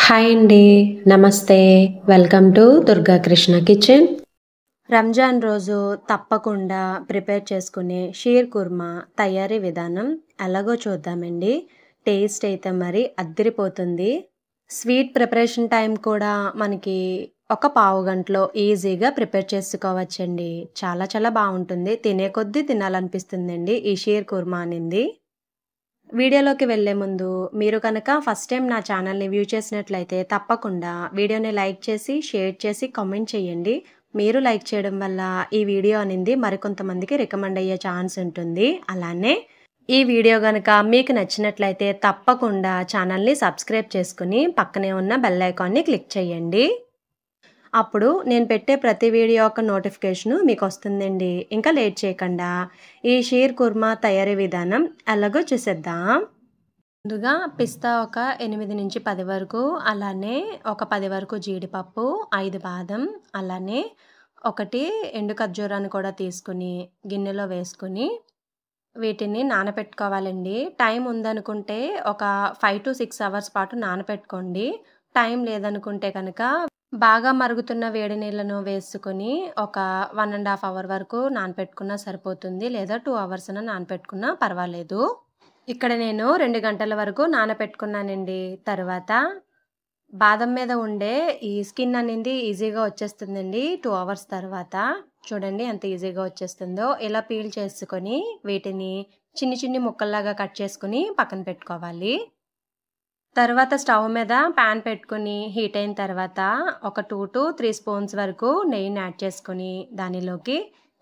Hi అండి. నమస్తే. Welcome to Durga Krishna kitchen. Ramzan రోజు తప్పకుండా ప్రిపేర్ చేసుకునే షీర్ కుర్మా తయారీ విధానం ఎలాగో చూద్దామండి. టేస్ట్ అయితే మరి అద్దిరిపోతుంది. స్వీట్ ప్రిపరేషన్ టైం కూడా మనకి ఒక పావు గంటలో ఈజీగా ప్రిపేర్ చేసుకోవచ్చండి. చాలా చాలా బాగుంటుంది. తినే కొద్దీ తినాలనిపిస్తుందండి ఈ షీర్ కుర్మా అనేది. వీడియోలోకి వెళ్ళే ముందు మీరు కనుక ఫస్ట్ టైం నా ఛానల్ని వ్యూ చేసినట్లయితే తప్పకుండా వీడియోని లైక్ చేసి, షేర్ చేసి, కామెంట్ చేయండి. మీరు లైక్ చేయడం వల్ల ఈ వీడియో అనేది మరికొంతమందికి రికమెండ్ అయ్యే ఛాన్స్ ఉంటుంది. అలానే ఈ వీడియో కనుక మీకు నచ్చినట్లయితే తప్పకుండా ఛానల్ని సబ్స్క్రైబ్ చేసుకుని పక్కనే ఉన్న బెల్ ఐకాన్ని క్లిక్ చేయండి. అప్పుడు నేను పెట్టే ప్రతి వీడియో యొక్క నోటిఫికేషను మీకు వస్తుందండి. ఇంకా లేట్ చేయకుండా ఈ షీర్ కుర్మా తయారీ విధానం ఎలాగో చూసేద్దాం. ముందుగా పిస్తా ఒక 8 నుంచి 10 వరకు, అలానే ఒక 10 వరకు జీడిపప్పు, 5 బాదం, అలానే 1 ఎండు ఖర్జూరాన్ని కూడా తీసుకుని గిన్నెలో వేసుకుని వీటిని నానపెట్టుకోవాలండి. టైం ఉందనుకుంటే ఒక 5 to 6 అవర్స్ పాటు నానపెట్టుకోండి. టైం లేదనుకుంటే కనుక బాగా మరుగుతున్న వేడి నీళ్ళను వేసుకొని ఒక 1.5 అవర్ వరకు నానపెట్టుకున్నా సరిపోతుంది. లేదా 2 అవర్స్ అయినా నానపెట్టుకున్నా పర్వాలేదు. ఇక్కడ నేను 2 గంటల వరకు నానపెట్టుకున్నానండి. తర్వాత బాదం మీద ఉండే ఈ స్కిన్ అనేది ఈజీగా వచ్చేస్తుందండి 2 అవర్స్ తర్వాత. చూడండి ఎంత ఈజీగా వచ్చేస్తుందో. ఇలా పీల్ చేసుకొని వీటిని చిన్ని ముక్కల్లాగా కట్ చేసుకుని పక్కన పెట్టుకోవాలి. తర్వాత స్టవ్ మీద ప్యాన్ పెట్టుకుని హీట్ అయిన తర్వాత ఒక 2 to 3 స్పూన్స్ వరకు నెయ్యిని యాడ్ చేసుకుని దానిలోకి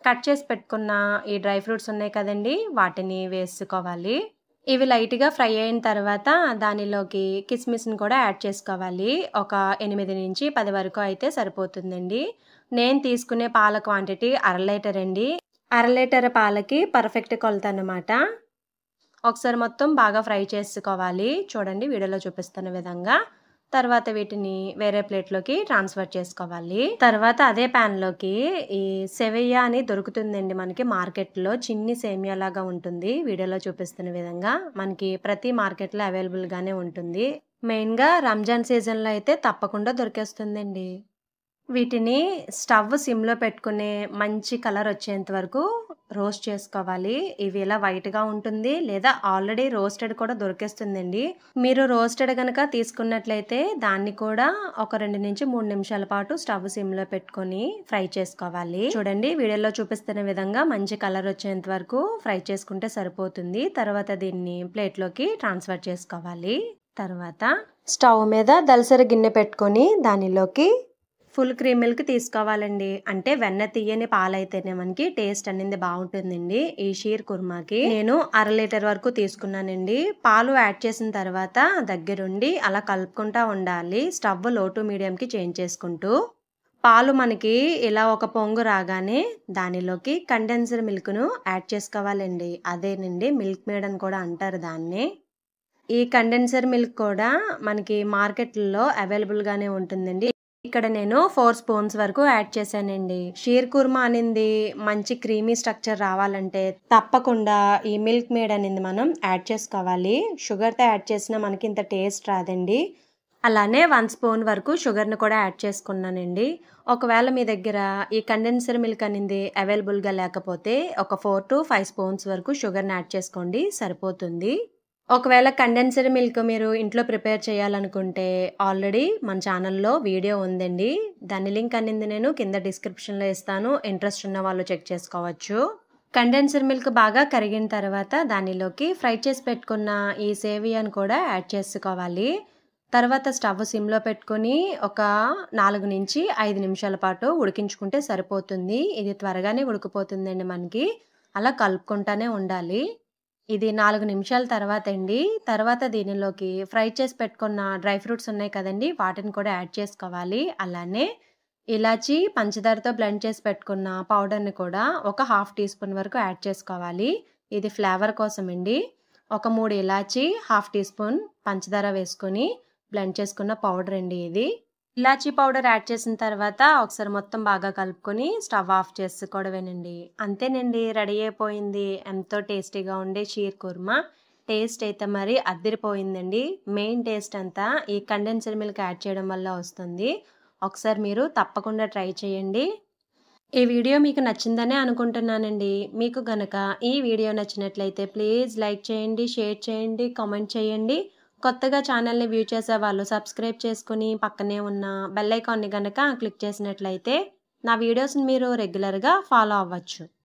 కట్ చేసి పెట్టుకున్న ఈ డ్రై ఫ్రూట్స్ ఉన్నాయి కదండి, వాటిని వేసుకోవాలి. ఇవి లైట్గా ఫ్రై అయిన తర్వాత దానిలోకి కిస్మిస్ని కూడా యాడ్ చేసుకోవాలి. ఒక 8 నుంచి 10 వరకు అయితే సరిపోతుందండి. నేను తీసుకునే పాల క్వాంటిటీ 1/2 లీటర్ అండి. 1/2 లీటర్ పాలకి పర్ఫెక్ట్ కొలత అన్నమాట. ఒకసారి మొత్తం బాగా ఫ్రై చేసుకోవాలి. చూడండి వీడియోలో చూపిస్తున్న విధంగా. తర్వాత వీటిని వేరే ప్లేట్లోకి ట్రాన్స్ఫర్ చేసుకోవాలి. తర్వాత అదే ప్యాన్లోకి ఈ సెవయ్యా అని దొరుకుతుందండి మనకి మార్కెట్లో. చిన్ని సేమియా లాగా ఉంటుంది. వీడియోలో చూపిస్తున్న విధంగా మనకి ప్రతి మార్కెట్లో అవైలబుల్గానే ఉంటుంది. మెయిన్గా రంజాన్ సీజన్లో అయితే తప్పకుండా దొరికేస్తుందండి. వీటిని స్టవ్ సిమ్లో పెట్టుకునే మంచి కలర్ వచ్చేంత వరకు రోస్ట్ చేసుకోవాలి. ఇవి ఇలా వైట్గా ఉంటుంది, లేదా ఆల్రెడీ రోస్టెడ్ కూడా దొరికేస్తుందండి. మీరు రోస్టెడ్ కనుక తీసుకున్నట్లయితే దాన్ని కూడా ఒక 2 నుంచి 3 నిమిషాల పాటు స్టవ్ సిమ్లో పెట్టుకొని ఫ్రై చేసుకోవాలి. చూడండి వీడియోలో చూపిస్తున్న విధంగా మంచి కలర్ వచ్చేంత వరకు ఫ్రై చేసుకుంటే సరిపోతుంది. తర్వాత దీన్ని ప్లేట్లోకి ట్రాన్స్ఫర్ చేసుకోవాలి. తర్వాత స్టవ్ మీద దలసరి గిన్నె పెట్టుకొని దానిలోకి ఫుల్ క్రీమ్ మిల్క్ తీసుకోవాలండి. అంటే వెన్న తీయని పాలైతేనే మనకి టేస్ట్ అనేది బాగుంటుందండి. ఈ షీర్ కుర్మాకి నేను 1/2 లీటర్ వరకు తీసుకున్నానండి. పాలు యాడ్ చేసిన తర్వాత దగ్గరుండి అలా కలుపుకుంటా ఉండాలి. స్టవ్ లో టు మీడియంకి చేంజ్ చేసుకుంటూ. పాలు మనకి ఇలా ఒక పొంగు రాగానే దానిలోకి కండెన్సర్ మిల్క్ను యాడ్ చేసుకోవాలండి. అదేనండి మిల్క్ మేడ్ అని కూడా అంటారు దాన్ని. ఈ కండెన్సర్ మిల్క్ కూడా మనకి మార్కెట్లో అవైలబుల్గానే ఉంటుందండి. ఇక్కడ నేను 4 స్పూన్స్ వరకు యాడ్ చేశానండి. షీర్ కుర్మా అనేది మంచి క్రీమీ స్ట్రక్చర్ రావాలంటే తప్పకుండా ఈ మిల్క్ మేడ్ అనేది మనం యాడ్ చేసుకోవాలి. షుగర్తో యాడ్ చేసినా మనకి ఇంత టేస్ట్ రాదండి. అలానే 1 స్పూన్ వరకు షుగర్ని కూడా యాడ్ చేసుకున్నానండి. ఒకవేళ మీ దగ్గర ఈ కండెన్సర్ మిల్క్ అనేది అవైలబుల్గా లేకపోతే ఒక 4 to 5 స్పూన్స్ వరకు షుగర్ని యాడ్ చేసుకోండి, సరిపోతుంది. ఒకవేళ కండెన్సర్ మిల్క్ మీరు ఇంట్లో ప్రిపేర్ చేయాలనుకుంటే ఆల్రెడీ మన ఛానల్లో వీడియో ఉందండి. దాని లింక్ అనేది నేను కింద డిస్క్రిప్షన్లో ఇస్తాను. ఇంట్రెస్ట్ ఉన్న వాళ్ళు చెక్ చేసుకోవచ్చు. కండెన్సర్ మిల్క్ బాగా కరిగిన తర్వాత దానిలోకి ఫ్రై చేసి పెట్టుకున్న ఈ సేవియాను కూడా యాడ్ చేసుకోవాలి. తర్వాత స్టవ్ సిమ్లో పెట్టుకొని ఒక 4 నుంచి 5 నిమిషాల పాటు ఉడికించుకుంటే సరిపోతుంది. ఇది త్వరగానే ఉడికిపోతుందండి మనకి. అలా కలుపుకుంటానే ఉండాలి. ఇది 4 నిమిషాల తర్వాత అండి. తర్వాత దీనిలోకి ఫ్రై చేసి పెట్టుకున్న డ్రై ఫ్రూట్స్ ఉన్నాయి కదండి, వాటిని కూడా యాడ్ చేసుకోవాలి. అలానే ఇలాచి పంచదారతో బ్లెండ్ చేసి పెట్టుకున్న పౌడర్ని కూడా ఒక 1/2 టీ స్పూన్ వరకు యాడ్ చేసుకోవాలి. ఇది ఫ్లేవర్ కోసం అండి. ఒక 3 ఇలాచి, 1/2 టీ స్పూన్ పంచదార వేసుకొని బ్లెండ్ చేసుకున్న పౌడర్ అండి ఇది. ఇలాచీ పౌడర్ యాడ్ చేసిన తర్వాత ఒకసారి మొత్తం బాగా కలుపుకొని స్టవ్ ఆఫ్ చేసుకోవడమేనండి. అంతేనండి, రెడీ అయిపోయింది ఎంతో టేస్టీగా ఉండే షీర్ కుర్మా. టేస్ట్ అయితే మరి అద్దిరిపోయిందండి. మెయిన్ టేస్ట్ అంతా ఈ కండెన్స్డ్ మిల్క్ యాడ్ చేయడం వల్ల వస్తుంది. ఒకసారి మీరు తప్పకుండా ట్రై చేయండి. ఈ వీడియో మీకు నచ్చిందనే అనుకుంటున్నానండి. మీకు గనక ఈ వీడియో నచ్చినట్లయితే ప్లీజ్ లైక్ చేయండి, షేర్ చేయండి, కామెంట్ చేయండి. కొత్తగా ఛానల్‌ని వ్యూ చేసేవాళ్ళు సబ్స్క్రైబ్ చేసుకొని పక్కనే ఉన్న బెల్ ఐకాన్‌ని గనక క్లిక్ చేసినట్లయితే నా వీడియోస్‌ని మీరు రెగ్యులర్‌గా ఫాలో అవ్వచ్చు.